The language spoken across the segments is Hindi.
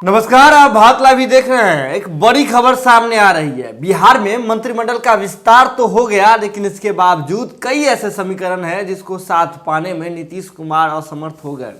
नमस्कार, आप भारत लाइव देख रहे हैं। एक बड़ी खबर सामने आ रही है। बिहार में मंत्रिमंडल का विस्तार तो हो गया, लेकिन इसके बावजूद कई ऐसे समीकरण हैं जिसको साथ पाने में नीतीश कुमार असमर्थ हो गए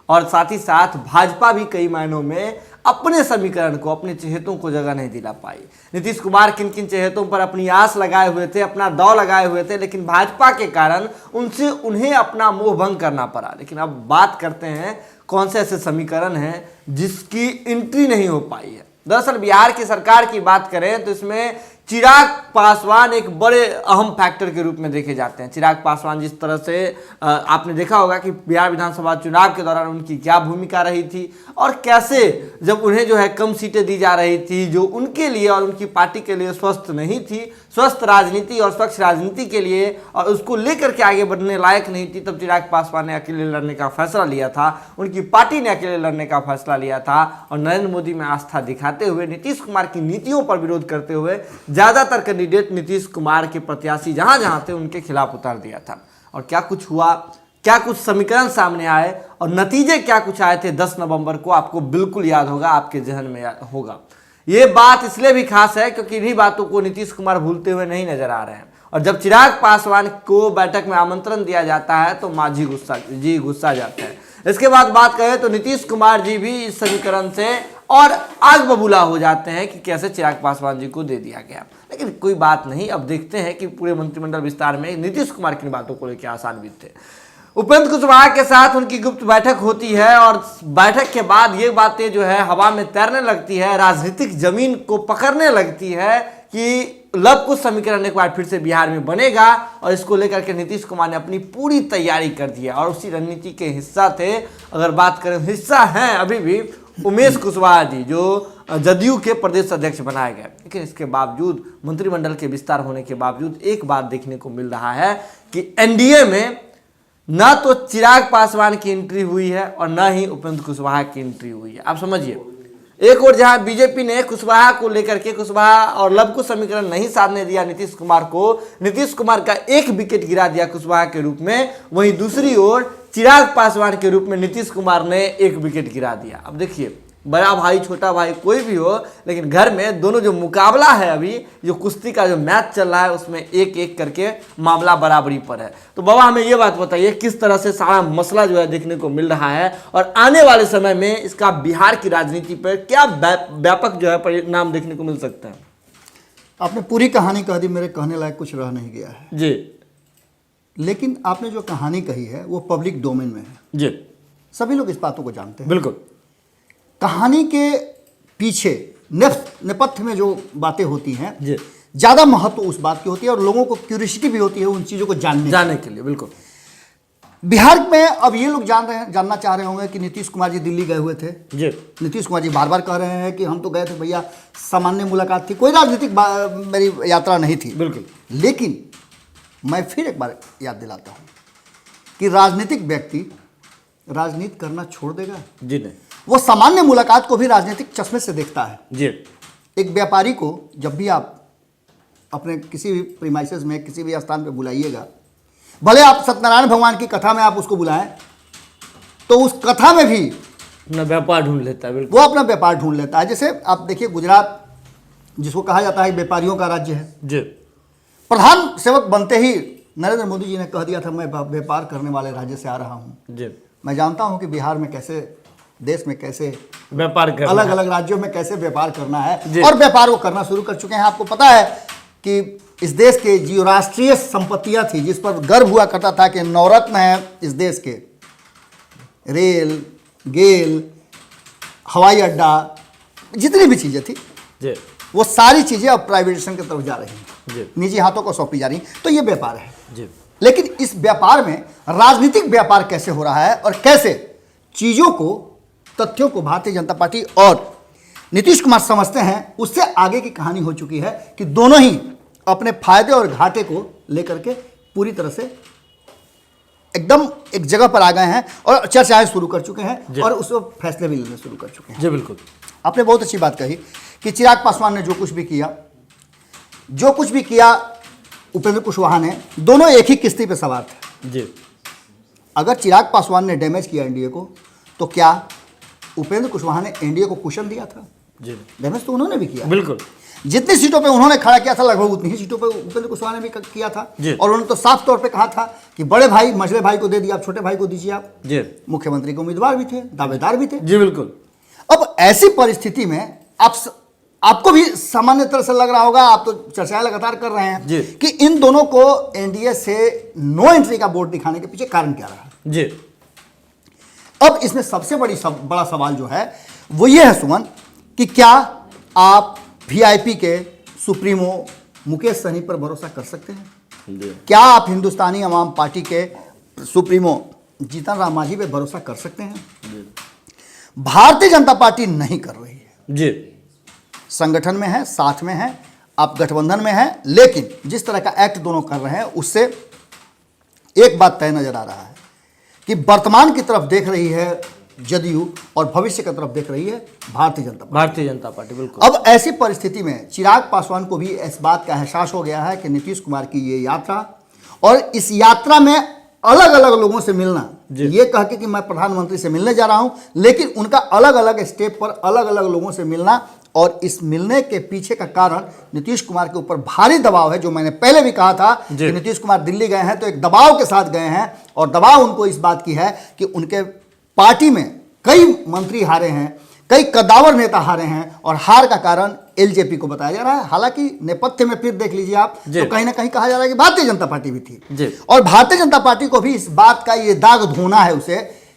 और साथ ही साथ भाजपा भी कई मायनों में अपने समीकरण को, अपने चहेतों को जगह नहीं दिला पाई। नीतीश कुमार किन किन चहेतों पर अपनी आस लगाए हुए थे, अपना दांव लगाए हुए थे, लेकिन भाजपा के कारण उन्हें अपना मोह भंग करना पड़ा। लेकिन अब बात करते हैं कौन से ऐसे समीकरण हैं जिसकी एंट्री नहीं हो पाई है। दरअसल बिहार की सरकार की बात करें तो इसमें चिराग पासवान एक बड़े अहम फैक्टर के रूप में देखे जाते हैं। चिराग पासवान जिस तरह से आपने देखा होगा कि बिहार विधानसभा चुनाव के दौरान उनकी क्या भूमिका रही थी और कैसे जब उन्हें जो है कम सीटें दी जा रही थी जो उनके लिए और उनकी पार्टी के लिए स्वस्थ नहीं थी, स्वस्थ राजनीति और स्वच्छ राजनीति के लिए और उसको लेकर के आगे बढ़ने लायक नहीं थी, तब चिराग पासवान ने अकेले लड़ने का फैसला लिया था, उनकी पार्टी ने अकेले लड़ने का फैसला लिया था और नरेंद्र मोदी में आस्था दिखाते हुए नीतीश कुमार की नीतियों पर विरोध करते हुए ज्यादातर कैंडिडेट नीतीश कुमार के प्रत्याशी जहां जहां थे उनके खिलाफ उतार दिया था। और क्या कुछ हुआ, क्या कुछ समीकरण सामने आए और नतीजे क्या कुछ आए थे 10 नवंबर को, आपको बिल्कुल याद होगा, आपके जहन में होगा। ये बात इसलिए भी खास है क्योंकि इन्हीं बातों को नीतीश कुमार भूलते हुए नहीं नजर आ रहे हैं। और जब चिराग पासवान को बैठक में आमंत्रण दिया जाता है तो मांझी गुस्सा जाता है। इसके बाद बात करें तो नीतीश कुमार जी भी इस समीकरण से और आग बबूला हो जाते हैं कि कैसे चिराग पासवान जी को दे दिया गया। लेकिन कोई बात नहीं, अब देखते हैं कि पूरे मंत्रिमंडल विस्तार में नीतीश कुमार किन बातों को लेकर आशान्वित थे। उपेंद्र कुशवाहा के साथ उनकी गुप्त बैठक होती है और बैठक के बाद ये बातें जो है हवा में तैरने लगती है, राजनीतिक जमीन को पकड़ने लगती है कि लव कुश समीकरण एक बार फिर से बिहार में बनेगा और इसको लेकर के नीतीश कुमार ने अपनी पूरी तैयारी कर दी है और उसी रणनीति के हिस्सा थे। अगर बात करें हिस्सा हैं अभी भी उमेश कुशवाहा जी जो जदयू के प्रदेश अध्यक्ष बनाए गए, लेकिन इसके बावजूद मंत्रिमंडल के विस्तार होने के बावजूद एक बात देखने को मिल रहा है कि एनडीए में ना तो चिराग पासवान की एंट्री हुई है और ना ही उपेंद्र कुशवाहा की एंट्री हुई है। आप समझिए, एक और जहां बीजेपी ने कुशवाहा को लेकर के कुशवाहा और लव कुश समीकरण नहीं साधने दिया नीतीश कुमार को, नीतीश कुमार का एक विकेट गिरा दिया कुशवाहा के रूप में, वहीं दूसरी ओर चिराग पासवान के रूप में नीतीश कुमार ने एक विकेट गिरा दिया। अब देखिए, बड़ा भाई छोटा भाई कोई भी हो, लेकिन घर में दोनों जो मुकाबला है, अभी जो कुश्ती का जो मैच चल रहा है उसमें एक एक करके मामला बराबरी पर है। तो बाबा हमें ये बात बताइए किस तरह से सारा मसला जो है देखने को मिल रहा है और आने वाले समय में इसका बिहार की राजनीति पर क्या व्यापक जो है परिणाम देखने को मिल सकता है। आपने पूरी कहानी कह दी, मेरे कहने लायक कुछ रह नहीं गया है जी। लेकिन आपने जो कहानी कही है वो पब्लिक डोमेन में है जी, सभी लोग इस बातों को जानते हैं। बिल्कुल। कहानी के पीछे नेपथ्य में जो बातें होती हैं जी, ज्यादा महत्व उस बात की होती है और लोगों को क्यूरियोसिटी भी होती है उन चीजों को जानने के लिए। बिल्कुल। बिहार में अब ये लोग जानना चाह रहे होंगे कि नीतीश कुमार जी दिल्ली गए हुए थे जी। नीतीश कुमार जी बार बार कह रहे हैं कि हम तो गए थे भैया, सामान्य मुलाकात थी, कोई राजनीतिक मेरी यात्रा नहीं थी। बिल्कुल। लेकिन मैं फिर एक बार याद दिलाता हूँ कि राजनीतिक व्यक्ति राजनीति करना छोड़ देगा जी नहीं, वो सामान्य मुलाकात को भी राजनीतिक चश्मे से देखता है जी। एक व्यापारी को जब भी आप अपने किसी भी प्रीमाइसेस में किसी भी स्थान पे बुलाइएगा, भले आप सत्यनारायण भगवान की कथा में आप उसको बुलाएं, तो उस कथा में भी अपना व्यापार ढूंढ लेता है। वो अपना व्यापार ढूंढ लेता है। जैसे आप देखिए, गुजरात जिसको कहा जाता है व्यापारियों का राज्य है, जी। प्रधान सेवक बनते ही नरेंद्र मोदी जी ने कह दिया था मैं व्यापार करने वाले राज्य से आ रहा हूँ। जी। मैं जानता हूँ कि बिहार में कैसे, देश में कैसे व्यापार करना, अलग अलग राज्यों में कैसे व्यापार करना है और व्यापार वो करना शुरू कर चुके हैं। आपको पता है कि इस देश के जो राष्ट्रीय संपत्तियां थी जिस पर गर्व हुआ करता था कि नवरत्न है इस देश के, रेल, गेल, हवाई अड्डा, जितनी भी चीजें थी जी, वो सारी चीजें अब प्राइवेटाइजेशन की तरफ जा रही हैं, जी, निजी हाथों को सौंपी जा रही हैं। तो ये व्यापार है जी। लेकिन इस व्यापार में राजनीतिक व्यापार कैसे हो रहा है और कैसे चीजों को, तथ्यों को भारतीय जनता पार्टी और नीतीश कुमार समझते हैं, उससे आगे की कहानी हो चुकी है कि दोनों ही अपने फायदे और घाटे को लेकर के पूरी तरह से एकदम एक जगह पर आ गए हैं और चर्चाएं शुरू कर चुके हैं और उस वक्त फैसले भी लेने शुरू कर चुके हैं। जी बिल्कुल। आपने बहुत अच्छी बात कही कि चिराग पासवान ने जो कुछ भी किया, उपेंद्र कुशवाहा ने, दोनों एक ही किश्ती पे सवार थे। जी। अगर चिराग पासवान ने डैमेज किया एनडीए को, तो क्या उपेंद्र कुशवाहा ने एनडीए को कुशन दिया था, जी डैमेज तो उन्होंने भी किया। बिल्कुल। जितनी सीटों पे उन्होंने खड़ा किया था लगभग उतनी ही सीटों पे उपेंद्र कुशवाहा ने भी किया था। और उन्होंने तो साफ तौर पे कहा था कि बड़े भाई मझले भाई को दे दिया, आप छोटे भाई को दीजिए आप। जी मुख्यमंत्री के उम्मीदवार भी थे, दावेदार भी थे। जी बिल्कुल। अब ऐसी परिस्थिति में आपको भी सामान्य तरह से लग रहा होगा, आप तो चर्चाएं लगातार कर रहे हैं कि इन दोनों को एनडीए से नो एंट्री का बोर्ड दिखाने के पीछे कारण क्या रहा। जी अब इसमें सबसे बड़ा सवाल जो है वो ये है सुमन कि क्या आप वीआईपी के सुप्रीमो मुकेश सहनी पर भरोसा कर सकते हैं? क्या आप हिंदुस्तानी अवाम पार्टी के सुप्रीमो जीतन राम मांझी पे भरोसा कर सकते हैं? भारतीय जनता पार्टी नहीं कर रही है जी। संगठन में है, साथ में है, आप गठबंधन में है, लेकिन जिस तरह का एक्ट दोनों कर रहे हैं उससे एक बात तय नजर आ रहा है कि वर्तमान की तरफ देख रही है जदयू और भविष्य की तरफ देख रही है भारतीय जनता पार्टी। बिल्कुल। अब ऐसी परिस्थिति में चिराग पासवान को भी इस बात का एहसास हो गया है कि नीतीश कुमार की ये यात्रा और इस यात्रा में अलग अलग लोगों से मिलना, ये कह के कि मैं प्रधानमंत्री से मिलने जा रहा हूं, लेकिन उनका अलग अलग स्टेप पर अलग अलग लोगों से मिलना और इस मिलने के पीछे का कारण नीतीश कुमार के ऊपर भारी दबाव है। जो मैंने पहले भी कहा था कि नीतीश कुमार दिल्ली गए हैं तो एक दबाव के साथ गए हैं और दबाव उनको इस बात की है कि उनके पार्टी में कई मंत्री हारे हैं, कई कद्दावर नेता हारे हैं और हार का कारण एलजेपी को बताया जा रहा है। हालांकि नेपथ्य में फिर देख लीजिए आप तो कहीं ना कहीं कहा जा रहा है कि भारतीय जनता पार्टी भी थी और भारतीय जनता पार्टी को भी इस बात का ये दाग धोना है उसे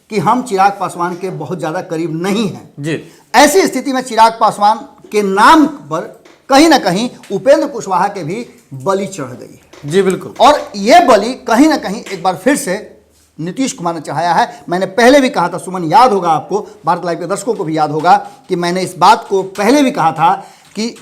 कि हम चिराग पासवान के बहुत ज्यादा करीब नहीं हैं। ऐसी स्थिति में चिराग पासवान के नाम पर कहीं ना कहीं उपेंद्र कुशवाहा के भी बलि चढ़ गई है। जी बिल्कुल। और यह बलि कहीं ना कहीं एक बार फिर से नीतीश कुमार ने चढ़ाया है। मैंने पहले भी कहा था सुमन, याद होगा आपको, भारत लाइव के दर्शकों को भी याद होगा कि मैंने इस बात को पहले भी कहा था कि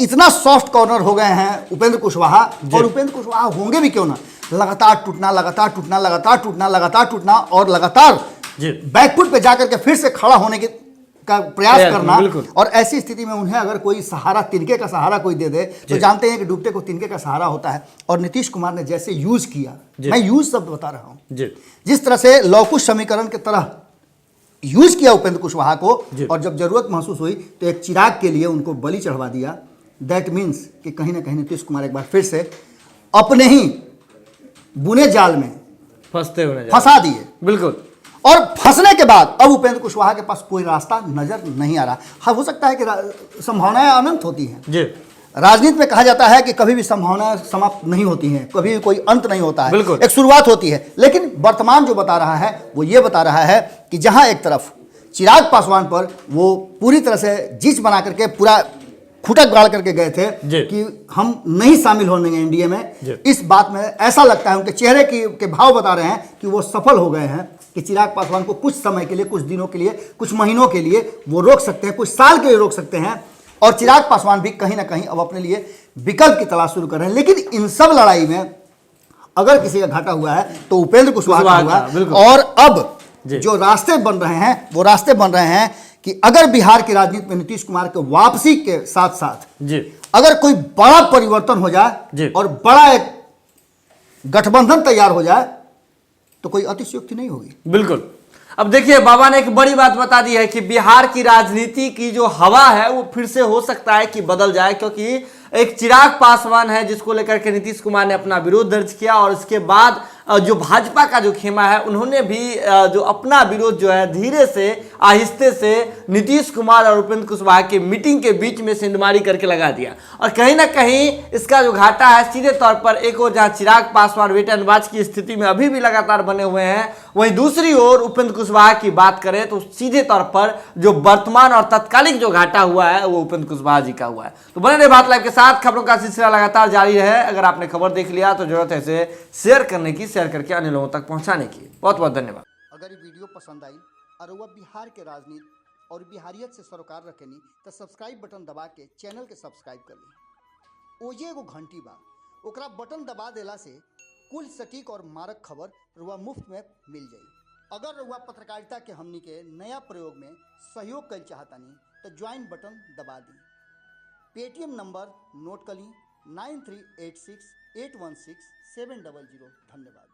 इतना सॉफ्ट कॉर्नर हो गए हैं उपेंद्र कुशवाहा, और उपेंद्र कुशवाहा होंगे भी क्यों ना, लगातार टूटना लगातार टूटना लगातार टूटना लगातार टूटना और लगातार बैकफुट पे जाकर के फिर से खड़ा होने का प्रयास करना। और ऐसी स्थिति में उन्हें अगर कोई सहारा, तिनके का सहारा कोई दे दे तो जानते हैं कि डूबते को तिनके का सहारा होता है। और नीतीश कुमार ने जैसे यूज किया, मैं यूज शब्द बता रहा हूं, जिस तरह से लौकुश समीकरण की तरह यूज किया उपेंद्र कुशवाहा को, और जब जरूरत महसूस हुई तो एक चिराग के लिए उनको बलि चढ़वा दिया। दैट मीन्स कि कहीं ना कहीं नीतीश कुमार एक बार फिर से अपने ही बुने जाल में फंसा दिए। बिल्कुल। और फंसने के बाद अब उपेंद्र कुशवाहा के पास कोई रास्ता नजर नहीं आ रहा। हाँ, हो सकता है कि संभावनाएं अनंत होती हैं। राजनीति में कहा जाता है कि कभी भी संभावनाएं समाप्त नहीं होती हैं, कभी भी कोई अंत नहीं होता है, एक शुरुआत होती है। लेकिन वर्तमान जो बता रहा है वो ये बता रहा है कि जहां एक तरफ चिराग पासवान पर वो पूरी तरह से जिस बना करके पूरा खुटक गाड़ करके गए थे कि हम नहीं शामिल होंगे एनडीए में, इस बात में ऐसा लगता है उनके चेहरे के भाव बता रहे हैं कि वो सफल हो गए हैं कि चिराग पासवान को कुछ समय के लिए, कुछ दिनों के लिए, कुछ महीनों के लिए वो रोक सकते हैं, कुछ साल के लिए रोक सकते हैं। और चिराग पासवान भी कहीं ना कहीं अब अपने लिए विकल्प की तलाश शुरू कर रहे हैं। लेकिन इन सब लड़ाई में अगर किसी का घाटा हुआ है तो उपेंद्र कुशवाहा का हुआ। और अब जो रास्ते बन रहे हैं वो रास्ते बन रहे हैं कि अगर बिहार की राजनीति में नीतीश कुमार के वापसी के साथ साथ अगर कोई बड़ा परिवर्तन हो जाए और बड़ा एक गठबंधन तैयार हो जाए तो कोई अतिशयोक्ति नहीं होगी। बिल्कुल। अब देखिए, बाबा ने एक बड़ी बात बता दी है कि बिहार की राजनीति की जो हवा है वो फिर से हो सकता है कि बदल जाए, क्योंकि एक चिराग पासवान है जिसको लेकर के नीतीश कुमार ने अपना विरोध दर्ज किया और इसके बाद जो भाजपा का जो खेमा है उन्होंने भी जो अपना विरोध जो है धीरे से आहिस्ते से नीतीश कुमार और उपेंद्र कुशवाहा की मीटिंग के बीच में सेंधमारी करके लगा दिया। और कहीं ना कहीं इसका जो घाटा है सीधे तौर पर एक ओर जहां Chirag Paswan wait and watch की स्थिति में अभी भी लगातार बने हुए हैं, वहीं दूसरी ओर उपेंद्र कुशवाहा की बात करें तो सीधे तौर पर जो वर्तमान और तत्कालिक जो घाटा हुआ है वो उपेंद्र कुशवाहा जी का हुआ है। तो बने रहे भारत लाइव के साथ, खबरों का सिलसिला लगातार जारी है। अगर आपने खबर देख लिया तो जरूरत है इसे शेयर करने की, शेयर करके अन्य लोगों तक पहुंचाने की। बहुत बहुत धन्यवाद। अगर ये वीडियो पसंद आई और वह बिहार के राजनीति और बिहारियत से सरोकार रखेनी तो सब्सक्राइब बटन दबा के चैनल के सब्सक्राइब कर ली। ओजे एगो घंटी बा, ओकरा बटन दबा देला से कुल सटीक और मारक खबर रुआ मुफ्त में मिल जाई। अगर रुआ पत्रकारिता के हमनी के नया प्रयोग में सहयोग कर चाहतानी तो ज्वाइन बटन दबा दी। पेटीएम नंबर नोट कर ली 9386816700। धन्यवाद।